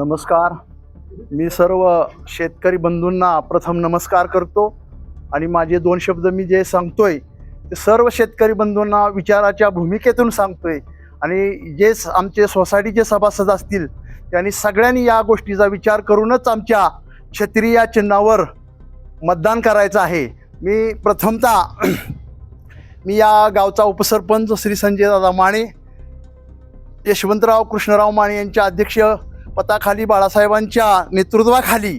नमस्कार. मी सर्व शेतकरी बंधूंना प्रथम नमस्कार करतो आणि माझे दोन शब्द मी जे सांगतोय ते सर्व शेतकरी बंधूंना विचाराच्या भूमिकेतून सांगतोय. आणि जे आमचे सोसायटीचे सभासद असतील त्यांनी सगळ्यांनी या गोष्टीचा विचार करूनच आमच्या छत्री या चिन्हावर मतदान करायचं आहे. मी प्रथमतः मी या गावचा उपसरपंच श्री संजय दादा माने, यशवंतराव कृष्णराव माने यांच्या अध्यक्षपदाखाली बाळासाहेबांच्या नेतृत्वाखाली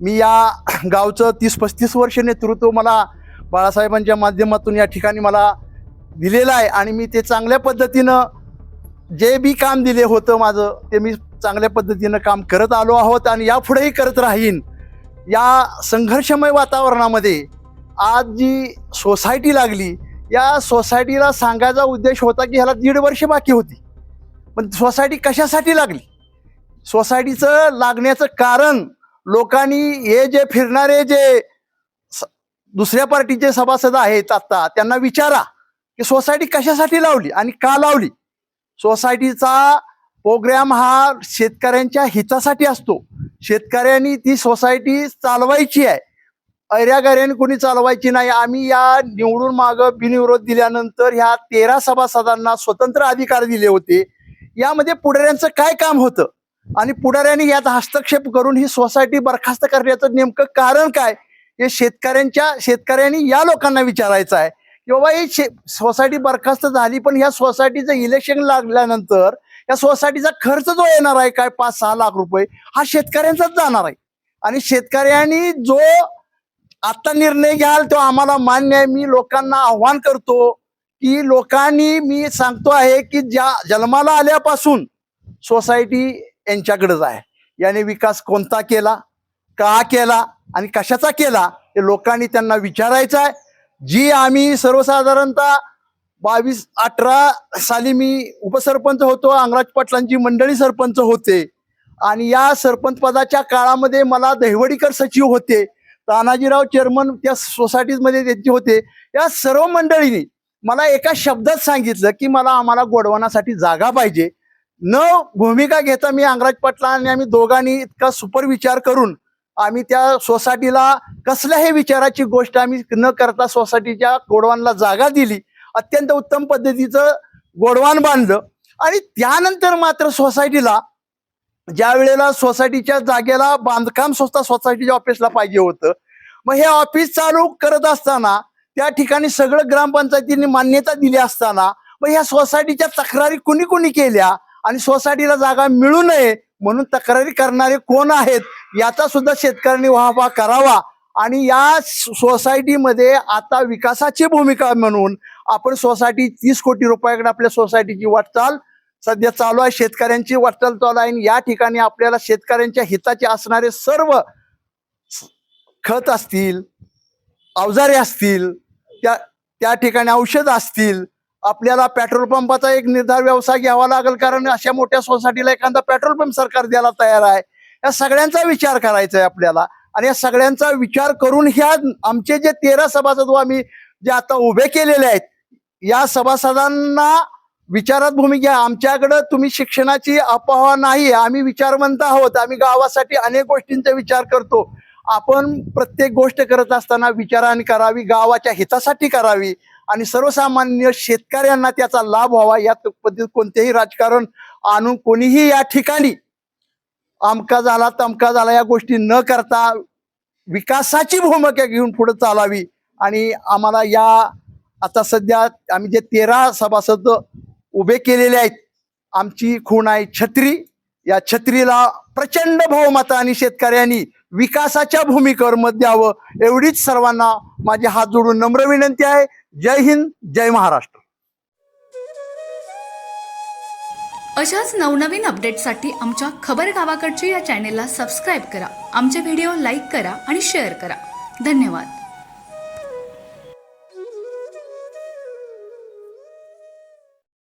मी या गावचं 30-35 वर्ष नेतृत्व मला बाळासाहेबांच्या माध्यमातून या ठिकाणी मला दिलेलं आहे. आणि मी ते चांगल्या पद्धतीनं जे बी काम दिले होतं माझं ते मी चांगल्या पद्धतीनं काम करत आलो आहोत आणि यापुढेही करत राहीन. या संघर्षमय वातावरणामध्ये आज जी सोसायटी लागली, या सोसायटीला सांगायचा उद्देश होता की ह्याला 1.5 वर्ष बाकी होती. पण सोसायटी कशासाठी लागली? सोसायटीचं लागण्याचं कारण लोकांनी हे जे फिरणारे जे दुसऱ्या पार्टीचे सभासद आहेत आता त्यांना विचारा की सोसायटी कशासाठी लावली आणि का लावली. सोसायटीचा प्रोग्राम हा शेतकऱ्यांच्या हितासाठी असतो. शेतकऱ्यांनी ती सोसायटी चालवायची आहे, ऐऱ्यागऱ्याने कोणी चालवायची नाही. आम्ही या निवडून मागं बिनविरोध दिल्यानंतर ह्या 13 सभासदांना स्वतंत्र अधिकार दिले होते. यामध्ये पुढाऱ्यांचं काय काम होतं आणि पुढाऱ्यांनी यात हस्तक्षेप करून ही सोसायटी बरखास्त करण्याचं नेमकं कारण काय हे शेतकऱ्यांनी या लोकांना विचारायचं आहे की बाबा ही सोसायटी बरखास्त झाली, पण ह्या सोसायटीचं इलेक्शन लागल्यानंतर या सोसायटीचा खर्च जो येणार आहे काय 5-6 लाख रुपये हा शेतकऱ्यांचाच जाणार आहे. आणि शेतकऱ्यांनी जो आता निर्णय घ्याल तो आम्हाला मान्य आहे. मी लोकांना आव्हान करतो की लोकांनी, मी सांगतो आहे की ज्या जन्माला आल्यापासून सोसायटी यांच्याकडेच आहे. याने विकास कोणता केला, का केला आणि कशाचा केला हे लोकांनी त्यांना विचारायचं आहे. जी आम्ही सर्वसाधारणतः 22-18 साली मी उपसरपंच होतो, अंगराज पाटलांची मंडळी सरपंच होते आणि या सरपंच पदाच्या काळामध्ये मला दहिवडीकर सचिव होते, तानाजीराव चेअरमन त्या सोसायटीमध्ये त्यांचे होते. या सर्व मंडळींनी मला एका शब्दात सांगितलं की आम्हाला गोडवानासाठी जागा पाहिजे. न भूमिका घेता मी अंगराज पाटला आणि आम्ही दोघांनी इतका सुपर विचार करून आम्ही त्या सोसायटीला कसल्याही विचाराची गोष्ट आम्ही न करता सोसायटीच्या गोडवानला जागा दिली. अत्यंत उत्तम पद्धतीचं गोडवान बांधलं. आणि त्यानंतर मात्र सोसायटीला ज्या वेळेला सोसायटीच्या जागेला बांधकाम संस्था सोसायटीच्या ऑफिसला पाहिजे होतं, मग हे ऑफिस चालू करत असताना त्या ठिकाणी सगळं ग्रामपंचायतीने मान्यता दिली असताना मग ह्या सोसायटीच्या तक्रारी कुणी केल्या आणि सोसायटीला जागा मिळू नये म्हणून तक्रारी करणारे कोण आहेत याचा सुद्धा शेतकऱ्यांनी वाहवा करावा. आणि या सोसायटीमध्ये आता विकासाची भूमिका म्हणून आपण सोसायटी 30 कोटी रुपयाकडे आपल्या सोसायटीची वाटचाल सध्या चालू आहे, शेतकऱ्यांची वाटचाल चालू आहे. आणि या ठिकाणी आपल्याला शेतकऱ्यांच्या हिताचे असणारे सर्व खत असतील, अवजारे असतील, त्या ठिकाणी औषध असतील, आपल्याला पेट्रोल पंपाचा एक निर्धार व्यवसाय घ्यावा लागेल, कारण अशा मोठ्या सोसायटीला एखादा पेट्रोल पंप सरकार द्यायला तयार आहे. या सगळ्यांचा विचार करायचा आहे आपल्याला. आणि या सगळ्यांचा विचार करून ह्या आमचे जे 13 सभासद आम्ही जे आता उभे केलेले आहेत या सभासदांना विचारात भूमिका. आमच्याकडं तुम्ही शिक्षणाची अफवा नाही, आम्ही विचारवंत आहोत. आम्ही गावासाठी अनेक गोष्टींचा विचार करतो. आपण प्रत्येक गोष्ट करत असताना विचाराने करावी, गावाच्या हितासाठी करावी आणि सर्वसामान्य शेतकऱ्यांना त्याचा लाभ व्हावा. या पद्धतीत कोणतेही राजकारण आणून कोणीही या ठिकाणी अमका झाला तमका झाला या गोष्टी न करता विकासाची भूमिका घेऊन पुढे चालावी. आणि आम्हाला या आता सध्या आम्ही जे 13 सभासद उभे केलेले आहेत, आमची खूण आहे छत्री. या छत्रीला प्रचंड बहुमताने शेतकऱ्यांनी विकासाच्या भूमिकेवर मत द्यावं एवढीच सर्वांना माझे हात जोडून नम्र विनंती आहे. जय हिंद, जय महाराष्ट्र. अशाच नवनवीन अपडेटसाठी आमच्या खबर गावाकडची या चॅनेलला सबस्क्राईब करा. आमचे व्हिडिओ लाईक करा आणि शेअर करा. धन्यवाद.